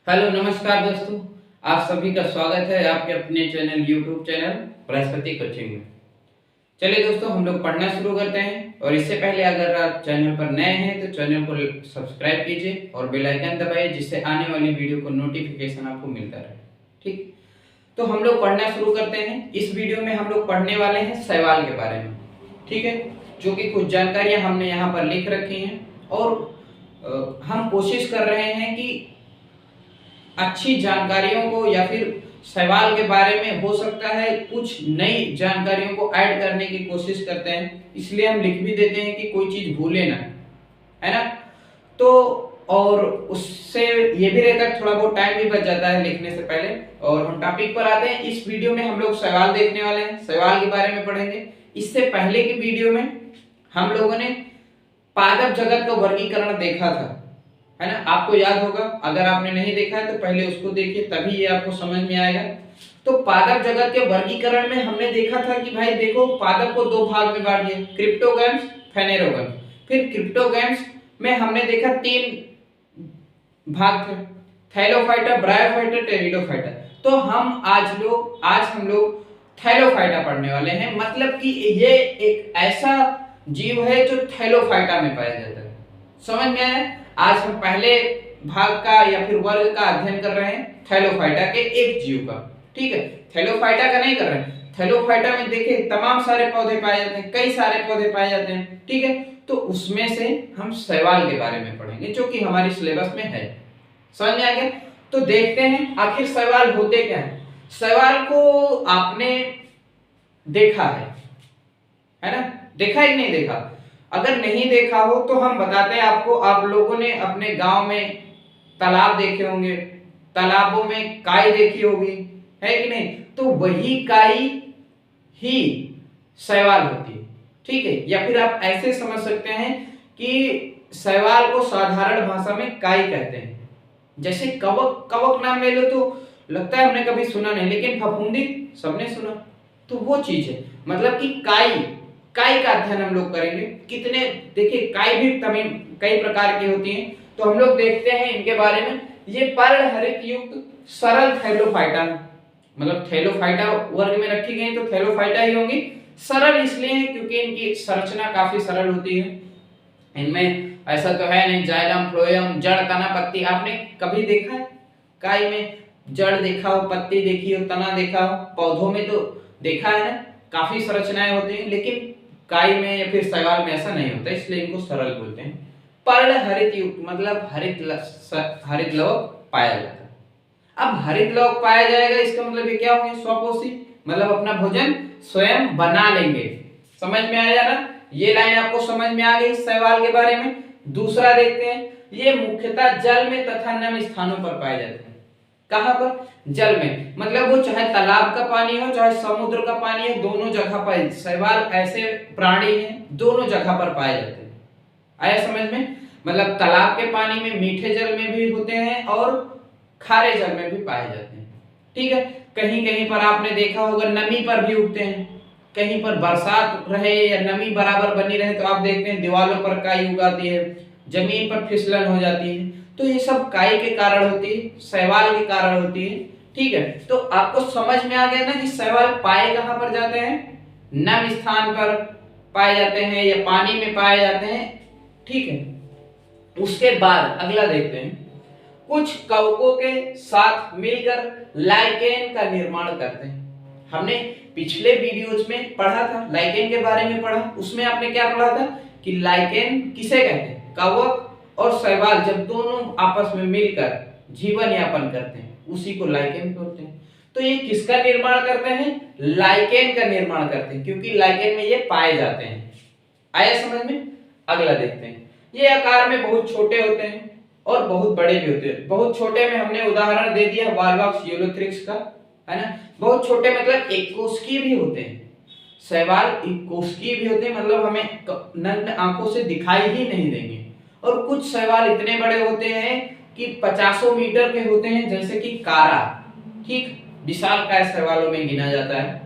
Hello नमस्कार दोस्तों। आप सभी का स्वागत है आपके अपने channel YouTube channel Brihaspati coaching में। चलिए दोस्तों, हम लोग पढ़ना शुरू करते हैं। और इससे पहले अगर आप चैनल पर नए हैं तो चैनल को सब्सक्राइब कीजिए और बेल आइकन दबाइए, जिससे आने वाली वीडियो को नोटिफिकेशन आपको मिलता रहे। ठीक, तो हम लोग पढ़ना शुरू करते हैं। इस वीडियो में हम लोग पढ़ने वाले हैं शैवाल के बारे में। ठीक है, जो कि कुछ जानकारियां हमने यहाँ पर लिख रखी हैं और हम कोशिश कर रहे हैं कि अच्छी जानकारियों को या फिर सवाल के बारे में हो सकता है कुछ नई जानकारियों को ऐड करने की कोशिश करते हैं, इसलिए हम लिख भी देते हैं कि कोई चीज भूले ना, है ना। तो और उससे ये भी रहता है थोड़ा बहुत टाइम भी बच जाता है लिखने से पहले। और हम टॉपिक पर आते हैं। इस वीडियो में हम लोग सवाल देखने वाले हैं, सवाल के बारे में पढ़ेंगे। इससे पहले की वीडियो में हम लोगों ने पादप जगत का वर्गीकरण देखा था, है ना। आपको याद होगा, अगर आपने नहीं देखा है तो पहले उसको देखिए, तभी ये आपको समझ में आएगा। तो पादप जगत के वर्गीकरण में हमने देखा था कि भाई देखो, पादप को दो भाग में बांट दिया, क्रिप्टोगैम्स, फेनेरोगैम्स। फिर क्रिप्टोगैम्स में हमने देखा तीन भाग थे, थैलोफाइटा, ब्रायोफाइटा, टेरिडोफाइटा। तो आज हम लोग थैलोफाइटा पढ़ने वाले हैं। मतलब कि ये एक ऐसा जीव है जो थैलोफाइटा में पाया जाता है। समझ में आया? आज हम पहले भाग का या फिर वर्ग का अध्ययन कर रहे हैं थैलोफाइटा के एक जीव का। ठीक है, थैलोफाइटा का नहीं कर रहे हैं। थैलोफाइटा में देखिए तमाम सारे पौधे पाए जाते हैं, कई सारे पौधे पाए जाते हैं। ठीक है, तो उसमें से हम शैवाल के बारे में पढ़ेंगे, जो कि हमारी सिलेबस में है। समझ में आ गया? तो देखते हैं आखिर शैवाल होते क्या है। शैवाल को आपने देखा है ना? देखा ही नहीं देखा? अगर नहीं देखा हो तो हम बताते हैं आपको। आप लोगों ने अपने गांव में तालाब देखे होंगे, तालाबों में काई देखी होगी, है कि नहीं? तो वही काई ही शैवाल होती है। ठीक है, या फिर आप ऐसे समझ सकते हैं कि शैवाल को साधारण भाषा में काई कहते हैं। जैसे कवक, कवक नाम ले लो तो लगता है हमने कभी सुना नहीं, लेकिन फफूंदी सबने सुना। तो वो चीज है, मतलब कि काई, काई का अध्ययन हम लोग करेंगे। कितने, देखिए काई भी कई प्रकार की होती हैं, तो हम लोग देखते हैं इनके बारे में। ये पर्णहरित युक्त सरल थैलोफाइटा, मतलब थैलोफाइटा वर्ग में रखी गई तो थैलोफाइटा ही होंगी। सरल इसलिए है क्योंकि इनकी संरचना काफी सरल होती है। इनमें ऐसा तो है नहीं जाइलम, फ्लोएम, जड़, तना, पत्ती। आपने कभी देखा है काई में जड़ देखा हो, पत्ती देखी हो, तना देखा हो? पौधों में तो देखा है ना, काफी संरचनाएं होती हैं, लेकिन काई में या फिर शैवाल में ऐसा नहीं होता, इसलिए इनको सरल बोलते हैं। पर्ण हरित युक्त, मतलब हरित लवक पाया जाता है। अब हरित लवक पाया जाएगा, इसका मतलब ये क्या होंगे? स्वपोषी, मतलब अपना भोजन स्वयं बना लेंगे। समझ में आया ना? ये लाइन आपको समझ में आ गई शैवाल के बारे में। दूसरा देखते हैं, ये मुख्यतः जल में तथा नम स्थानों पर पाए जाते हैं। कहां पर? जल में, मतलब वो चाहे तालाब का पानी हो चाहे समुद्र का पानी हो, दोनों जगह पर शैवाल ऐसे प्राणी हैं, दोनों जगह पर पाए जाते हैं। आया समझ में? मतलब तालाब के पानी में, मीठे जल में भी होते हैं और खारे जल में भी पाए जाते हैं। ठीक है, कहीं कहीं पर आपने देखा होगा नमी पर भी उगते हैं। कहीं पर बरसात रहे या नमी बराबर बनी रहे तो आप देखते हैं दीवारों पर काई उगाती है, जमीन पर फिसलन हो जाती है। तो ये सब काई के कारण होती है, शैवाल के कारण होती है। ठीक है, तो आपको समझ में आ गया ना कि शैवाल पाए कहां पर जाते हैं? नम स्थान पर पाए जाते हैं या पानी में पाए जाते हैं। ठीक है, उसके बाद अगला देखते हैं, कुछ कवकों के साथ मिलकर लाइकेन का निर्माण करते हैं। हमने पिछले वीडियोज में पढ़ा था, लाइकेन के बारे में पढ़ा। उसमें आपने क्या पढ़ा था कि लाइकेन किसे कहते हैं? कवक और शैवाल जब दोनों आपस में मिलकर जीवन यापन करते हैं, उसी को लाइकेन बोलते हैं। तो ये किसका निर्माण करते हैं? लाइकेन का निर्माण करते हैं, क्योंकि लाइकेन में ये पाए जाते हैं। आया समझ में? अगला देखते हैं, ये आकार में बहुत छोटे होते हैं और बहुत बड़े भी होते हैं। बहुत छोटे में हमने उदाहरण दे दिया वाल्वॉक्स यूलोथ्रिक्स का, है ना। बहुत छोटे मतलब एक कोस की भी होते हैं, शैवाल एक कोस की भी होते हैं, मतलब हमें नग्न आंखों से दिखाई ही नहीं देंगे। और कुछ शैवाल इतने बड़े होते हैं कि 50 मीटर के होते हैं, जैसे कि कारा। ठीक, विशालकाय शैवालों में गिना जाता है।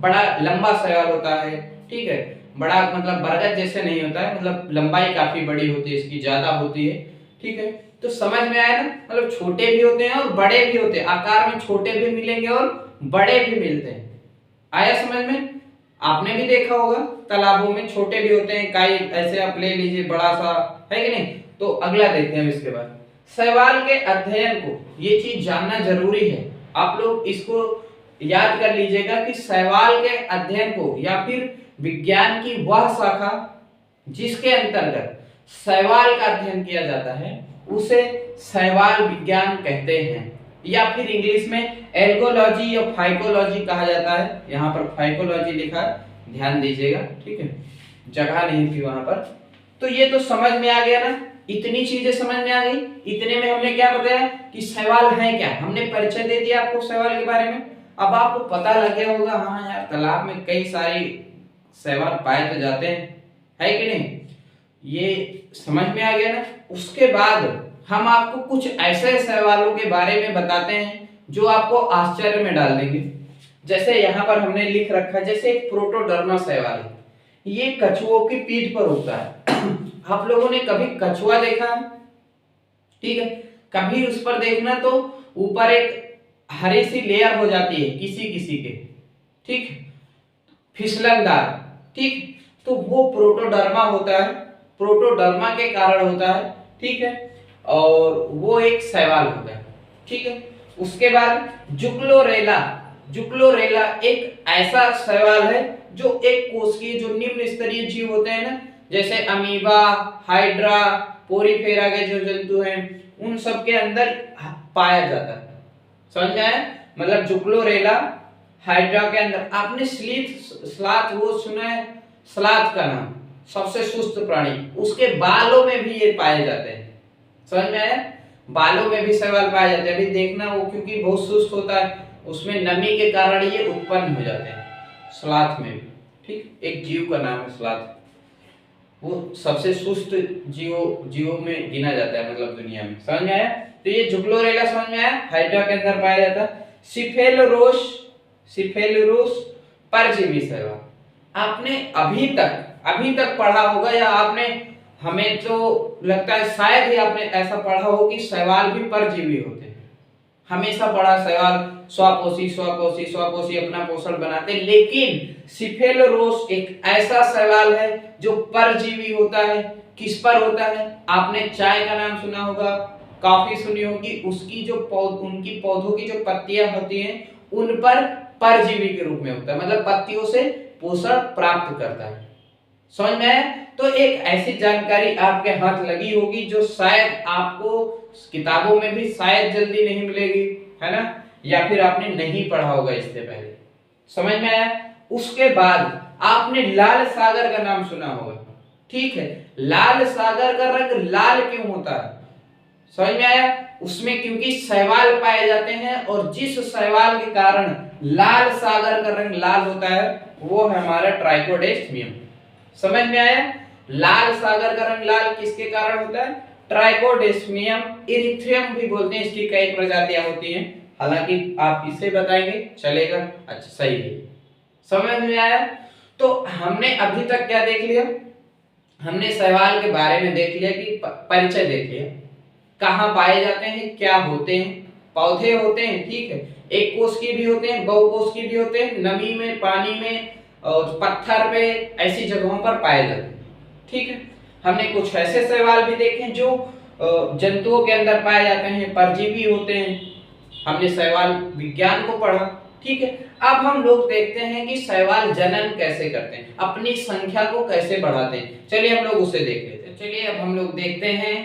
बड़ा लंबा शैवाल होता है। ठीक है, बड़ा मतलब बरगद जैसे नहीं होता है, मतलब लंबाई काफी बड़ी होती है, इसकी ज्यादा होती है। ठीक है, तो समझ में आया ना, मतलब छोटे भी होते हैं और बड़े भी होते हैं, आकार में छोटे भी मिलेंगे और बड़े भी मिलते हैं। आया समझ में? आपने भी देखा होगा तालाबों में छोटे भी होते हैं, कई ऐसे आप ले लीजिए बड़ा सा, है कि नहीं। तो अगला देखते हैं इसके बाद, शैवाल के अध्ययन को, ये चीज जानना जरूरी है, आप लोग इसको याद कर लीजिएगा कि शैवाल के अध्ययन को या फिर विज्ञान की वह शाखा जिसके अंतर्गत शैवाल का अध्ययन किया जाता है उसे शैवाल विज्ञान कहते हैं, या फिर इंग्लिश में एल्गोलॉजी या फाइकोलॉजी कहा जाता है। यहाँ पर फाइकोलॉजी लिखा है, ध्यान दीजिएगा, ठीक है, जगह नहीं थी वहां पर। तो ये तो समझ में आ गया ना, इतनी चीजें समझ में आ गई। इतने में हमने क्या बताया कि शैवाल है क्या, हमने परिचय दे दिया आपको शैवाल के बारे में। अब आपको पता लग गया होगा, हाँ यार तालाब में कई सारी शैवाल पाए तो जाते हैं, है कि नहीं, ये समझ में आ गया ना। उसके बाद हम आपको कुछ ऐसे शैवालों के बारे में बताते हैं जो आपको आश्चर्य में डाल देंगे। जैसे यहाँ पर हमने लिख रखा है, जैसे एक प्रोटोडर्मा शैवाल है, ये कछुओं की पीठ पर उगता है। आप लोगों ने कभी कछुआ देखा है? ठीक है, कभी उस पर देखना तो ऊपर एक हरी सी लेयर हो जाती है किसी किसी के, ठीक, फिसलनदार, ठीक, तो वो प्रोटोडर्मा होता है, प्रोटोडर्मा के कारण होता है, ठीक है, और वो एक शैवाल होता है, ठीक है। उसके बाद जुक्लोरेला, जुक्लोरेला एक ऐसा शैवाल है जो एक कोशिकीय, जो निम्न स्तरीय जीव होते हैं ना, जैसे अमीबा, हाइड्रा, पोरीफेरा के जो जंतु हैं उन सब के अंदर पाया जाता है, समझ में आया? मतलब जुक्लोरेला, हाइड्रा के अंदर। आपने स्लाथ वो सुना है, स्लाथ का नाम, सबसे सुस्त प्राणी, उसके बालों में भी ये पाए जाते हैं, समझ में आया? बालों में भी शैवाल पाए जाते हैं। अभी देखना वो क्योंकि बहुत सुस्त होता है, उसमें नमी के कारण ये उत्पन्न हो जाते हैं, स्लाथ में भी, ठीक, एक जीव का नाम है स्लाथ, वो सबसे सुस्त जीवों में गिना जाता है, मतलब दुनिया में, समझ में आया? तो ये जुक्लोरेला समझ में आया, हाइड्रा के अंदर पाया जाता है। सिफेलोरोस, सिफेलोरोस परजीवी शैवाल, आपने अभी तक पढ़ा होगा, या आपने, हमें तो लगता है शायद ही आपने ऐसा पढ़ा हो कि शैवाल भी परजीवी होते हैं। हमेशा पढ़ा शैवाल स्वपोषी स्वपोषी स्वपोषी अपना पोषण बनाते, लेकिन सिफेलोरोस एक ऐसा शैवाल है जो परजीवी होता है। किस पर होता है? आपने चाय का नाम सुना होगा, कॉफी सुनी होगी, उसकी जो उनकी पौधों की जो पत्तियां होती हैं उन पर परजीवी के रूप में होता है, मतलब पत्तियों से पोषण प्राप्त करता है, समझ में आया? तो एक ऐसी जानकारी आपके हाथ लगी होगी जो शायद आपको किताबों में भी शायद जल्दी नहीं मिलेगी, है ना, या फिर आपने नहीं पढ़ा होगा इससे पहले, समझ में आया? उसके बाद आपने लाल सागर का नाम सुना होगा, ठीक है, लाल सागर का रंग लाल क्यों होता है, समझ में आया? उसमें क्योंकि शैवाल पाए जाते हैं, और जिस शैवाल के कारण लाल सागर का रंग लाल होता है वो है हमारा ट्राइकोडेस्मियम, समझ में आया? लाल सागर का रंग लाल किसके कारण होता है? ट्राइकोडेस्मियम इरिथ्रियम भी बोलते हैं, इसकी कई प्रजातियां होती हैं, हालांकि आप इसे बताएंगे चलेगा, अच्छा सही है, समझ में आया? तो हमने अभी तक क्या देख लिया? हमने शैवाल के बारे में देख लिया कि परिचय देख लिया, कहाँ पाए जाते हैं, क्या होते हैं, पौधे होते हैं, ठीक है, एक कोष की भी होते हैं, बहुकोष की भी होते हैं, नमी में, पानी में और पत्थर पे, ऐसी जगहों पर पाए जाते हैं, ठीक है। हमने कुछ ऐसे शैवाल भी देखे हैं जो जंतुओं के अंदर पाए जाते हैं, परजीवी होते हैं, हमने शैवाल विज्ञान को पढ़ा, ठीक है। अब हम लोग देखते हैं कि शैवाल जनन कैसे करते हैं, अपनी संख्या को कैसे बढ़ाते हैं, चलिए हम लोग उसे देख लेते हैं। चलिए अब हम लोग देखते हैं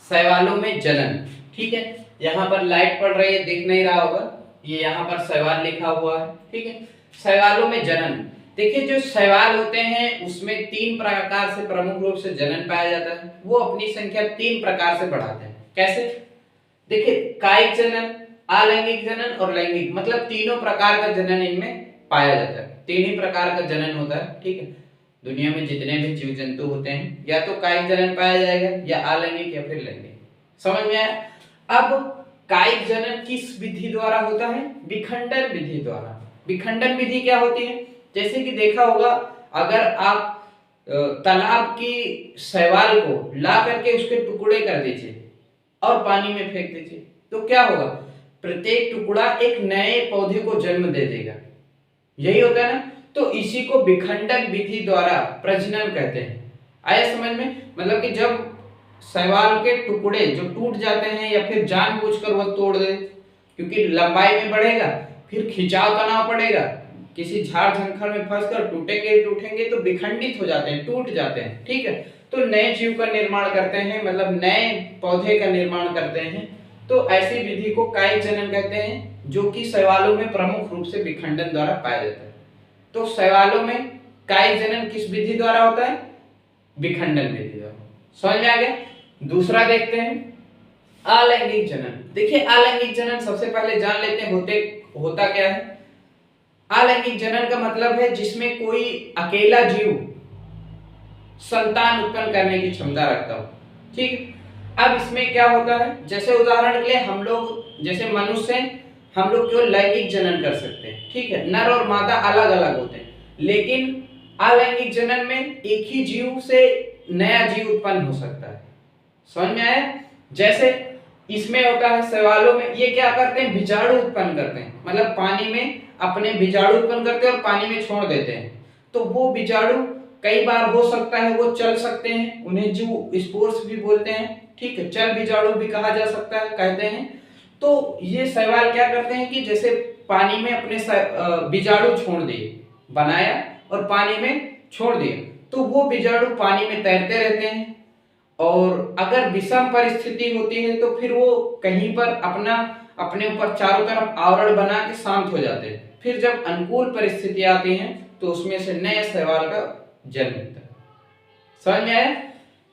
शैवालों में जनन, ठीक है, यहाँ पर लाइट पड़ रही है, दिख नहीं रहा होगा, ये यहाँ पर शैवाल लिखा हुआ है, ठीक है। शैवालों में जनन, देखिए जो शैवाल होते हैं उसमें 3 प्रकार से प्रमुख रूप से जनन पाया जाता है, वो अपनी संख्या 3 प्रकार से बढ़ाते हैं, कैसे? देखिए कायिक जनन, अलैंगिक जनन और लैंगिक, मतलब तीनों प्रकार का जनन इनमें पाया जाता है, 3 ही प्रकार का जनन होता है, ठीक है। दुनिया में जितने भी जीव जंतु होते हैं या तो कायिक जनन पाया जाएगा या अलैंगिक या फिर लैंगिक, समझ में आया? अब कायिक जनन किस विधि द्वारा होता है? विखंडन विधि द्वारा। विखंडन विधि क्या होती है? जैसे कि देखा होगा, अगर आप तालाब की शैवाल को ला करके उसके टुकड़े कर दीजिए, और पानी में फेंक दीजिए, तो क्या होगा, प्रत्येक टुकड़ा एक नए पौधे को जन्म दे देगा। यही होता है ना। तो इसी को विखंडन विधि द्वारा प्रजनन कहते हैं। आया समझ में? मतलब कि जब शैवाल के टुकड़े जो टूट जाते हैं या फिर जानबूझकर वो तोड़ दे, क्योंकि लंबाई में बढ़ेगा, फिर खिंचाव तनाव पड़ेगा, किसी झाड़ झंखड़ में फंसकर टूटेंगे तो विखंडित हो जाते हैं, टूट जाते हैं। ठीक है, तो नए जीव का निर्माण करते हैं, मतलब नए पौधे का निर्माण करते हैं। तो ऐसी विधि को कायिक जनन कहते हैं, जो कि शैवालों में प्रमुख रूप से विखंडन द्वारा पाया जाता है। तो शैवालों में कायिक जनन किस विधि द्वारा होता है? विखंडन विधि द्वारा। समझ में आ गया? दूसरा देखते हैं अलैंगिक जनन। देखिए अलैंगिक जनन सबसे पहले जान लेते हैं होता क्या है। अलैंगिक जनन का मतलब है जिसमें कोई अकेला जीव संतान उत्पन्न करने की क्षमता रखता हो। ठीक, अब इसमें क्या होता है, जैसे उदाहरण के लिए हम लोग जैसे मनुष्य हैं, हम लोग केवल लैंगिक जनन कर सकते हैं। ठीक है, नर और मादा अलग अलग होते हैं, लेकिन अलैंगिक जनन में एक ही जीव से नया जीव उत्पन्न हो सकता है। समझ में आया? जैसे इसमें होता है शैवालों में, ये क्या करते हैं, बीजाणु उत्पन्न करते हैं, मतलब पानी में अपने बीजाणु उत्पन्न करते हैं और पानी में छोड़ देते हैं। तो वो बीजाणु कई बार हो सकता है वो चल सकते हैं, उन्हें जो स्पोर्स भी बोलते हैं। ठीक है, चल बीजाणु भी कहा जा सकता है, कहते हैं। तो ये शैवाल क्या करते हैं कि जैसे पानी में अपने बीजाणु छोड़ दिए, बनाया और पानी में छोड़ दिए, तो वो बीजाणु पानी में तैरते रहते हैं। और अगर विषम परिस्थिति होती है तो फिर वो कहीं पर अपने ऊपर चारों तरफ आवरण बना के शांत हो जाते हैं। फिर जब अनुकूल परिस्थिति आती है तो उसमें से नए शैवाल का जन्म होता है। समझ में आया?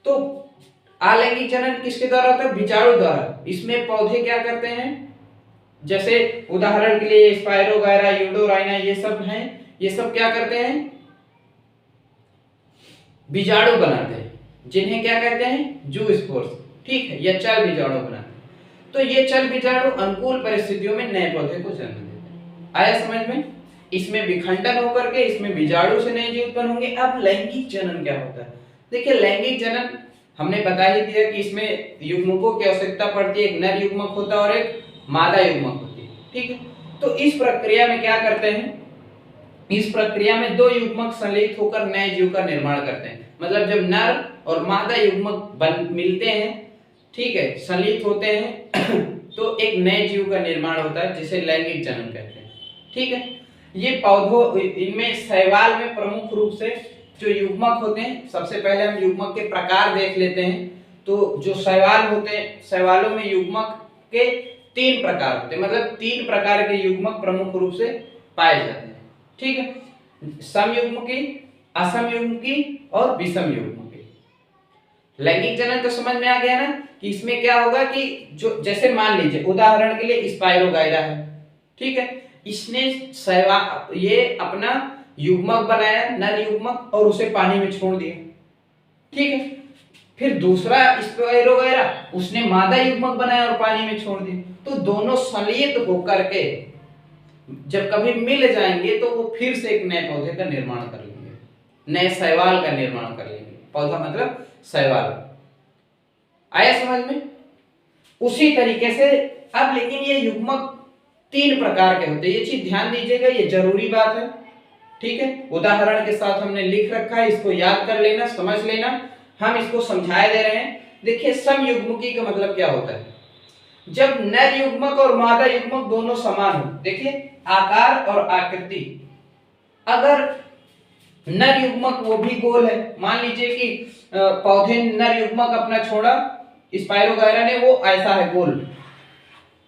तो अलैंगिक जनन किसके द्वारा होता है? बीजाणु द्वारा। इसमें पौधे क्या करते हैं, जैसे उदाहरण के लिए स्पाइरोगायरा, यूडोराइना, ये सब हैं, ये सब क्या करते हैं, बीजाणु बनाते हैं, जिन्हें क्या कहते हैं, जूस्पोर्स। ठीक है, या चल बीजाणु बनाते हैं। तो ये चल बीजाणु अनुकूल परिस्थितियों में नए पौधे को जन्म देते हैं। आया समझ में? इसमें विखंडन होकर के इसमें बीजाणु से नए जीव उत्पन्न होंगे। अब लैंगिक जनन क्या होता है? देखिए लैंगिक जनन हमने बता ही दिया कि इसमें युग्मकों की आवश्यकता पड़ती है, एक नर युग्मक होता है और एक मादा युग्मक होती है। ठीक है, तो इस प्रक्रिया में क्या करते हैं, इस प्रक्रिया में दो युग्मक संलिप्त होकर नए जीव का निर्माण करते हैं। मतलब जब नर और मादा युग्मक मिलते हैं, ठीक है, संलिप्त होते हैं तो एक नए जीव का निर्माण होता है, जिसे लैंगिक जनन कहते हैं। ठीक है, ये पौधों इनमें शैवाल में प्रमुख रूप से जो युग्मक होते हैं, सबसे पहले हम युग्मक के प्रकार देख लेते हैं। तो जो शैवाल होते हैं, शैवालों में युग्मक के 3 प्रकार होते हैं, मतलब 3 प्रकार के युग्मक प्रमुख रूप से पाए जाते हैं। ठीक है, समयुग्मकी, असमयुग्मकी और विषमयुग्मकी। लैंगिक जनन तो समझ में आ गया ना कि इसमें क्या होगा कि जो जैसे मान लीजिए उदाहरण के लिए स्पाइरोगायरा है। ठीक है, इसने ये अपना युग्मक बनाया, नर युग्मक, और उसे पानी में छोड़ दिया। ठीक है, फिर दूसरा स्पाइरोगायरा, उसने मादा युग्मक बनाया और पानी में छोड़ दिया। तो दोनों संलिप्त होकर के जब कभी मिल जाएंगे तो वो फिर से एक नए पौधे का निर्माण कर लेंगे, नए शैवाल का निर्माण कर लेंगे। पौधा मतलब शैवाल। आया समझ में? उसी तरीके से अब लेकिन ये युग्मक 3 प्रकार के होते हैं, ये चीज ध्यान दीजिएगा, ये जरूरी बात है। ठीक है, उदाहरण के साथ हमने लिख रखा है, इसको याद कर लेना, समझ लेना, हम इसको समझाए दे रहे हैं। देखिए समयुग्मकी का मतलब क्या होता है, जब नर युग्मक और मादा युग्मक दोनों समान हो। देखिए आकार और आकृति, अगर नर युग्मक वो भी गोल है, मान लीजिए कि पौधे नर युग्मक अपना छोड़ा स्पाइरोगायरा ने, वो ऐसा है गोल।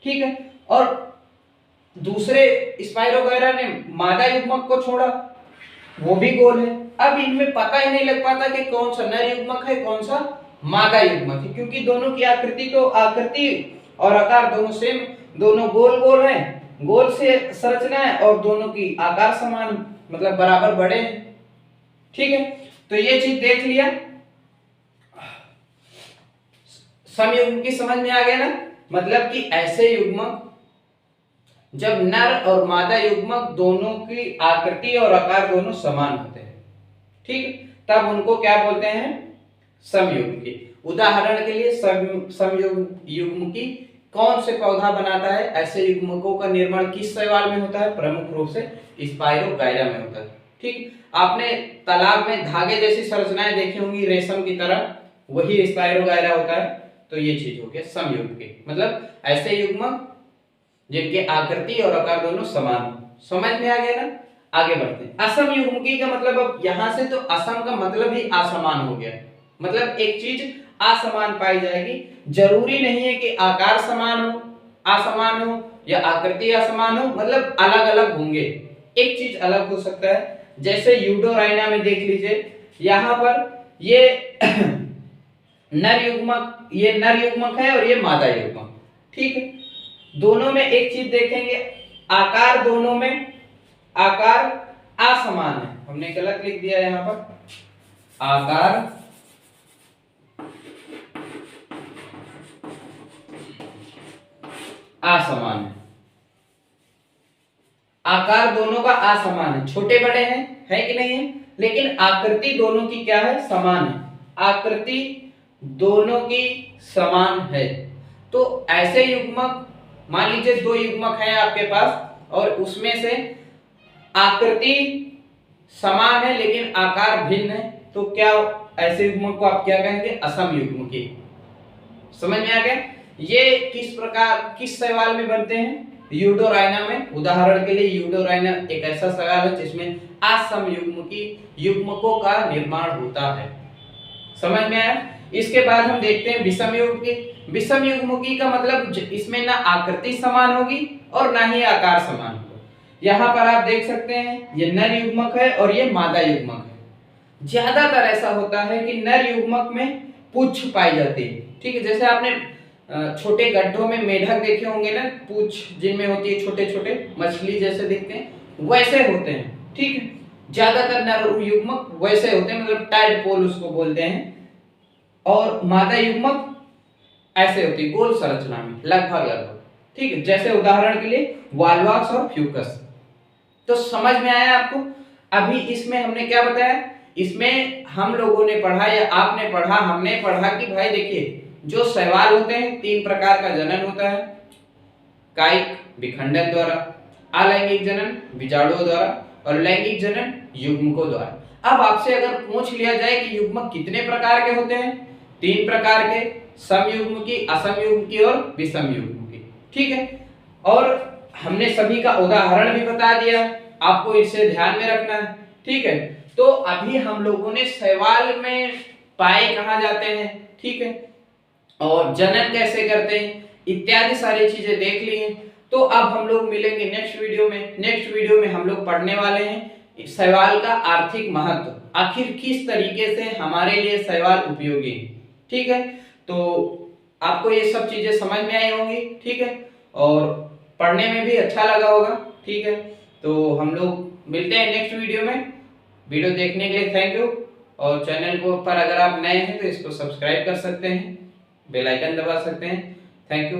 ठीक है, और दूसरे स्पाइरोगायरा ने मादा युग्मक को छोड़ा, वो भी गोल है। अब इनमें पता ही नहीं लग पाता कि कौन सा नर युग्मक है कौन सा मादा युग्मक है, क्योंकि दोनों की आकृति और आकार दोनों सेम, दोनों गोल गोल हैं, गोल से संरचना है और दोनों की आकार समान, मतलब बराबर बड़े हैं। ठीक है, तो ये चीज देख लिया। समयुग्मकी समझ में आ गया ना, मतलब कि ऐसे युग्मक जब नर और मादा युग्मक दोनों की आकृति और आकार दोनों समान होते हैं, ठीक, तब उनको क्या बोलते हैं, समयुग्मकी। उदाहरण के लिए समयुग्मकी कौन से पौधा बनाता है? ऐसे युग्मकों का निर्माण किस शैवाल में होता है? प्रमुख रूप से स्पाइरोगाइरा में होता है। ठीक, आपने तालाब में धागे जैसी संरचनाएं देखी होंगी रेशम की तरह, वही स्पाइरोगाइरा होता है। तो ये चीज हो गया समयुग्मकी, मतलब ऐसे युग्मक जिनके आकृति और आकार दोनों समान हो। समझ में आ गया ना? आगे बढ़ते हैं। असम युग्मकी का मतलब, अब यहां से तो असम का मतलब ही असमान हो गया, मतलब एक चीज असमान पाई जाएगी। जरूरी नहीं है कि आकार समान हो, असमान हो, या आकृति असमान हो, मतलब अलग अलग होंगे। एक चीज अलग हो सकता है, जैसे यूडोराइना में देख लीजिए, यहां पर ये नर युग्मक है और ये मादा युग्मक। ठीक है, दोनों में एक चीज देखेंगे, आकार दोनों में आकार असमान है। हमने गलत लिख दिया यहां पर, आकार असमान है। आकार दोनों का असमान है, छोटे बड़े हैं, है कि नहीं है? लेकिन आकृति दोनों की क्या है? समान है। आकृति दोनों की समान है। तो ऐसे युग्मक, मान लीजिए दो युग्मक हैं आपके पास और उसमें से आकृति समान है लेकिन आकार भिन्न है, तो क्या ऐसे युग्मक को आप क्या कहेंगे? असम युग्मकी। समझ में आ गया? ये किस प्रकार, किस शैवाल में बनते हैं? यूडोराइना में। उदाहरण के लिए यूडोराइना एक ऐसा शैवाल है जिसमें असम युग्मकों का निर्माण होता है। समझ में आया? इसके बाद हम देखते हैं विषम युग्मकी। विषम युग्मकी का मतलब इसमें ना आकृति समान होगी और ना ही आकार समान होगा। यहाँ पर आप देख सकते हैं ये नर युग्मक है और ये मादा युग्मक है। ज्यादातर ऐसा होता है कि नर युग्मक में पूंछ पाई जाती है। ठीक है, जैसे आपने छोटे गड्ढों में मेढक देखे होंगे ना, पूंछ जिनमें होती है, छोटे छोटे मछली जैसे दिखते हैं, वैसे होते हैं। ठीक है, ज्यादातर नर युग्मक वैसे होते हैं, मतलब टाइडपोल उसको बोलते हैं। और मादा युग्मक ऐसे होती है, गोल संरचना में लगभग। ठीक है, जैसे उदाहरण के लिए वॉल्वॉक्स और फ्यूकस। तो समझ में आया आपको? अभी इसमें हमने क्या बताया? इसमें हम लोगों ने पढ़ा या आपने पढ़ा, हमने पढ़ा कि भाई देखिए, जो शैवाल होते हैं तीन प्रकार का जनन होता है, कायिक विखंडन द्वारा, अलैंगिक जनन बीजाणुओं द्वारा, और लैंगिक जनन युग्मकों द्वारा। अब आपसे अगर पूछ लिया जाए कि युग्मक कितने प्रकार के होते हैं? तीन प्रकार के, समयुग्मकी, असमयुग्मकी और विषम युग्मकी। ठीक है, और हमने सभी का उदाहरण भी बता दिया, आपको इसे ध्यान में रखना है। ठीक है, तो अभी हम लोगों ने शैवाल में पाए कहाँ जाते हैं, ठीक है, और जनन कैसे करते हैं, इत्यादि सारी चीजें देख ली हैं। तो अब हम लोग मिलेंगे नेक्स्ट वीडियो में। नेक्स्ट वीडियो में हम लोग पढ़ने वाले हैं शैवाल का आर्थिक महत्व, आखिर किस तरीके से हमारे लिए शैवाल उपयोगी है। ठीक है, तो आपको ये सब चीजें समझ में आई होंगी। ठीक है, और पढ़ने में भी अच्छा लगा होगा। ठीक है, तो हम लोग मिलते हैं नेक्स्ट वीडियो में। वीडियो देखने के लिए थैंक यू, और चैनल को पर अगर आप नए हैं तो इसको सब्सक्राइब कर सकते हैं, बेल आइकन दबा सकते हैं। Thank you.